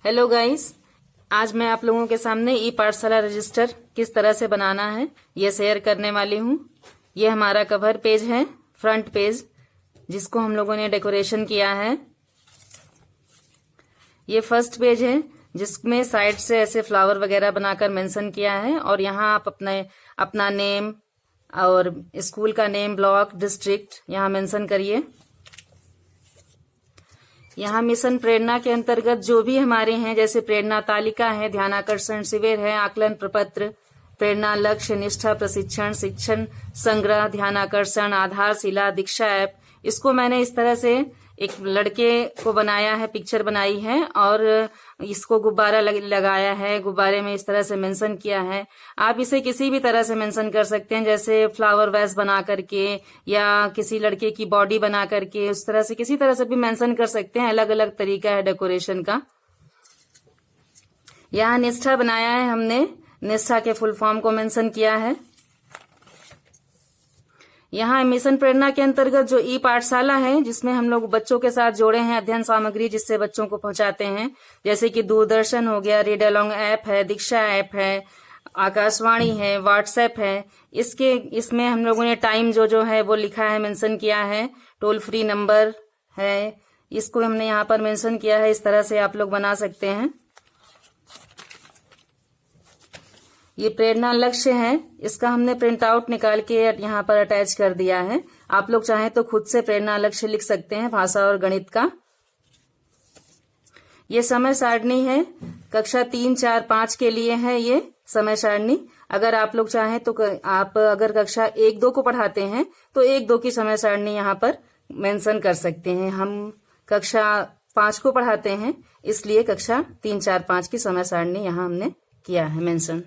Hello guys, आज मैं आप लोगों के सामने ई पाठशाला रजिस्टर किस तरह से बनाना है ये शेयर करने वाली हूँ। ये हमारा कवर पेज है, फ्रंट पेज, जिसको हम लोगों ने डेकोरेशन किया है। ये फर्स्ट पेज है जिसमें साइड से ऐसे फ्लावर वगैरह बनाकर मेंशन किया है और यहाँ आप अपना नेम और स्कूल का नेम, ब्लॉक, डिस्ट्रिक्ट यहाँ मेंशन करिए। यहाँ मिशन प्रेरणा के अंतर्गत जो भी हमारे हैं, जैसे प्रेरणा तालिका है, ध्यानाकर्षण शिविर है, आकलन प्रपत्र, प्रेरणा लक्ष्य, निष्ठा प्रशिक्षण, शिक्षण संग्रह, ध्यानाकर्षण, आधारशिला, दीक्षा ऐप, इसको मैंने इस तरह से एक लड़के को बनाया है, पिक्चर बनाई है और इसको गुब्बारा लगाया है। गुब्बारे में इस तरह से मेंशन किया है। आप इसे किसी भी तरह से मेंशन कर सकते हैं, जैसे फ्लावर वैस बना करके या किसी लड़के की बॉडी बना करके, उस तरह से किसी तरह से भी मेंशन कर सकते हैं। अलग अलग तरीका है डेकोरेशन का। यहाँ निष्ठा बनाया है हमने, निष्ठा के फुल फॉर्म को मेंशन किया है। यहाँ मिशन प्रेरणा के अंतर्गत जो ई पाठशाला है, जिसमें हम लोग बच्चों के साथ जोड़े हैं अध्ययन सामग्री, जिससे बच्चों को पहुंचाते हैं, जैसे कि दूरदर्शन हो गया, रीड अलोंग ऐप है, दीक्षा ऐप है, आकाशवाणी है, व्हाट्सएप है। इसमें हम लोगों ने टाइम जो है वो लिखा है, मेंशन किया है। टोल फ्री नंबर है, इसको हमने यहाँ पर मेंशन किया है। इस तरह से आप लोग बना सकते हैं। ये प्रेरणा लक्ष्य है, इसका हमने प्रिंट आउट निकाल के यहाँ पर अटैच कर दिया है। आप लोग चाहें तो खुद से प्रेरणा लक्ष्य लिख सकते हैं, भाषा और गणित का। ये समय सारणी है, कक्षा 3, 4, 5 के लिए है ये समय सारणी। अगर आप लोग चाहें तो आप अगर कक्षा 1, 2 को पढ़ाते हैं तो 1, 2 की समय सारणी यहाँ पर मेंशन कर सकते हैं। हम कक्षा 5 को पढ़ाते हैं, इसलिए कक्षा 3, 4, 5 की समय सारणी यहाँ हमने किया है मेंशन।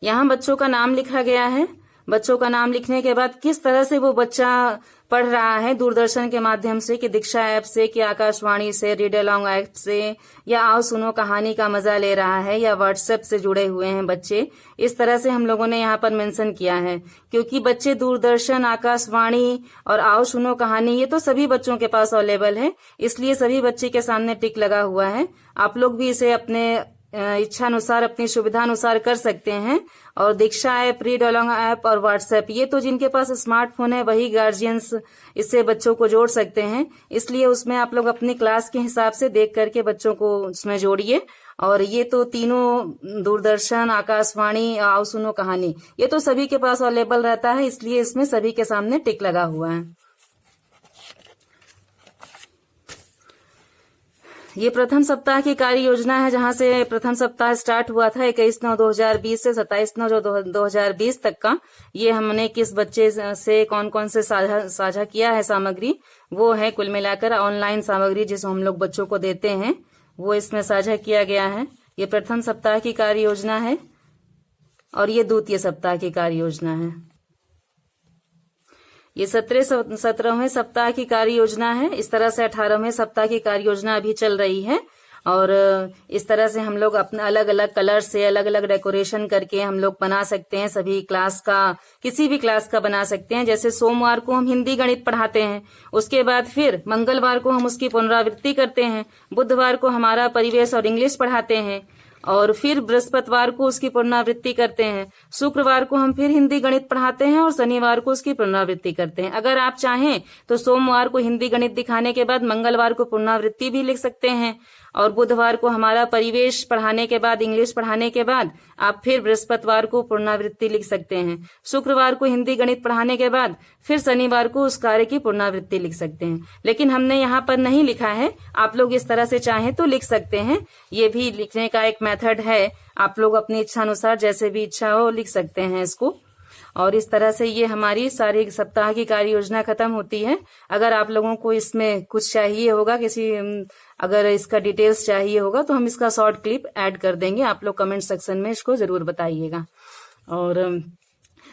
यहाँ बच्चों का नाम लिखा गया है। बच्चों का नाम लिखने के बाद किस तरह से वो बच्चा पढ़ रहा है, दूरदर्शन के माध्यम से, कि दीक्षा ऐप से, कि आकाशवाणी से, रीड अलोंग ऐप से, या आओ सुनो कहानी का मजा ले रहा है, या व्हाट्सएप से जुड़े हुए हैं बच्चे। इस तरह से हम लोगों ने यहाँ पर मेंशन किया है, क्योंकि बच्चे दूरदर्शन, आकाशवाणी और आओ सुनो कहानी, ये तो सभी बच्चों के पास अवेलेबल है, इसलिए सभी बच्चे के सामने टिक लगा हुआ है। आप लोग भी इसे अपने इच्छा अनुसार, अपनी सुविधा अनुसार कर सकते हैं। और दीक्षा ऐप, रीड अलोंग ऐप और व्हाट्सएप, ये तो जिनके पास स्मार्टफोन है वही गार्जियंस इससे बच्चों को जोड़ सकते हैं। इसलिए उसमें आप लोग अपनी क्लास के हिसाब से देख करके बच्चों को उसमें जोड़िए। और ये तो तीनों, दूरदर्शन, आकाशवाणी, आओ सुनो कहानी, ये तो सभी के पास अवेलेबल रहता है, इसलिए इसमें सभी के सामने टिक लगा हुआ है। ये प्रथम सप्ताह की कार्य योजना है, जहां से प्रथम सप्ताह स्टार्ट हुआ था 21/9/2020 से 27/9/2020 तक का। ये हमने किस बच्चे से कौन कौन से साझा किया है सामग्री, वो है कुल मिलाकर ऑनलाइन सामग्री जिसे हम लोग बच्चों को देते हैं, वो इसमें साझा किया गया है। ये प्रथम सप्ताह की कार्य योजना है और ये द्वितीय सप्ताह की कार्य योजना है। ये 17वें सप्ताह की कार्य योजना है। इस तरह से 18वें सप्ताह की कार्य योजना अभी चल रही है। और इस तरह से हम लोग अपने अलग अलग कलर से अलग अलग डेकोरेशन करके हम लोग बना सकते हैं। सभी क्लास का, किसी भी क्लास का बना सकते हैं। जैसे सोमवार को हम हिंदी गणित पढ़ाते हैं, उसके बाद फिर मंगलवार को हम उसकी पुनरावृत्ति करते हैं, बुधवार को हमारा परिवेश और इंग्लिश पढ़ाते हैं, और फिर बृहस्पतिवार को उसकी पुनरावृत्ति करते हैं, शुक्रवार को हम फिर हिंदी गणित पढ़ाते हैं और शनिवार को उसकी पुनरावृत्ति करते हैं। अगर आप चाहें तो सोमवार को हिंदी गणित दिखाने के बाद मंगलवार को पुनरावृत्ति भी लिख सकते हैं, और बुधवार को हमारा परिवेश पढ़ाने के बाद, इंग्लिश पढ़ाने के बाद आप फिर बृहस्पतिवार को पुनरावृत्ति लिख सकते हैं, शुक्रवार को हिंदी गणित पढ़ाने के बाद फिर शनिवार को उस कार्य की पुनरावृत्ति लिख सकते हैं। लेकिन हमने यहाँ पर नहीं लिखा है, आप लोग इस तरह से चाहें तो लिख सकते हैं। ये भी लिखने का एक मेथड है, आप लोग अपनी इच्छा अनुसार जैसे भी इच्छा हो लिख सकते हैं इसको। और इस तरह से ये हमारी सारी सप्ताह की कार्य योजना खत्म होती है। अगर आप लोगों को इसमें कुछ चाहिए होगा, अगर इसका डिटेल्स चाहिए होगा तो हम इसका शॉर्ट क्लिप ऐड कर देंगे। आप लोग कमेंट सेक्शन में इसको जरूर बताइएगा। और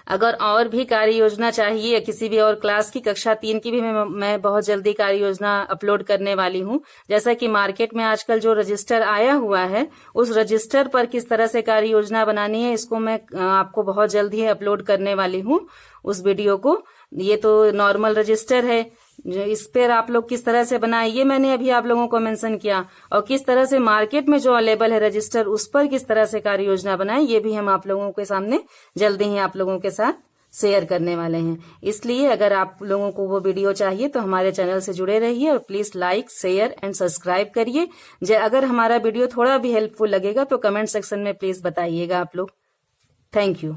अगर और भी कार्य योजना चाहिए किसी भी और क्लास की, कक्षा 3 की भी मैं बहुत जल्दी कार्य योजना अपलोड करने वाली हूँ। जैसा कि मार्केट में आजकल जो रजिस्टर आया हुआ है, उस रजिस्टर पर किस तरह से कार्य योजना बनानी है, इसको मैं आपको बहुत जल्द ही अपलोड करने वाली हूँ उस वीडियो को। ये तो नॉर्मल रजिस्टर है, जो इस पर आप लोग किस तरह से बनाए ये मैंने अभी आप लोगों को मेंशन किया, और किस तरह से मार्केट में जो अवेलेबल है रजिस्टर उस पर किस तरह से कार्य योजना बनाए, ये भी हम आप लोगों के सामने जल्दी ही आप लोगों के साथ शेयर करने वाले हैं। इसलिए अगर आप लोगों को वो वीडियो चाहिए तो हमारे चैनल से जुड़े रहिए और please like, share and subscribe करिए। अगर हमारा वीडियो थोड़ा भी हेल्पफुल लगेगा तो कमेंट सेक्शन में प्लीज बताइएगा आप लोग। Thank you.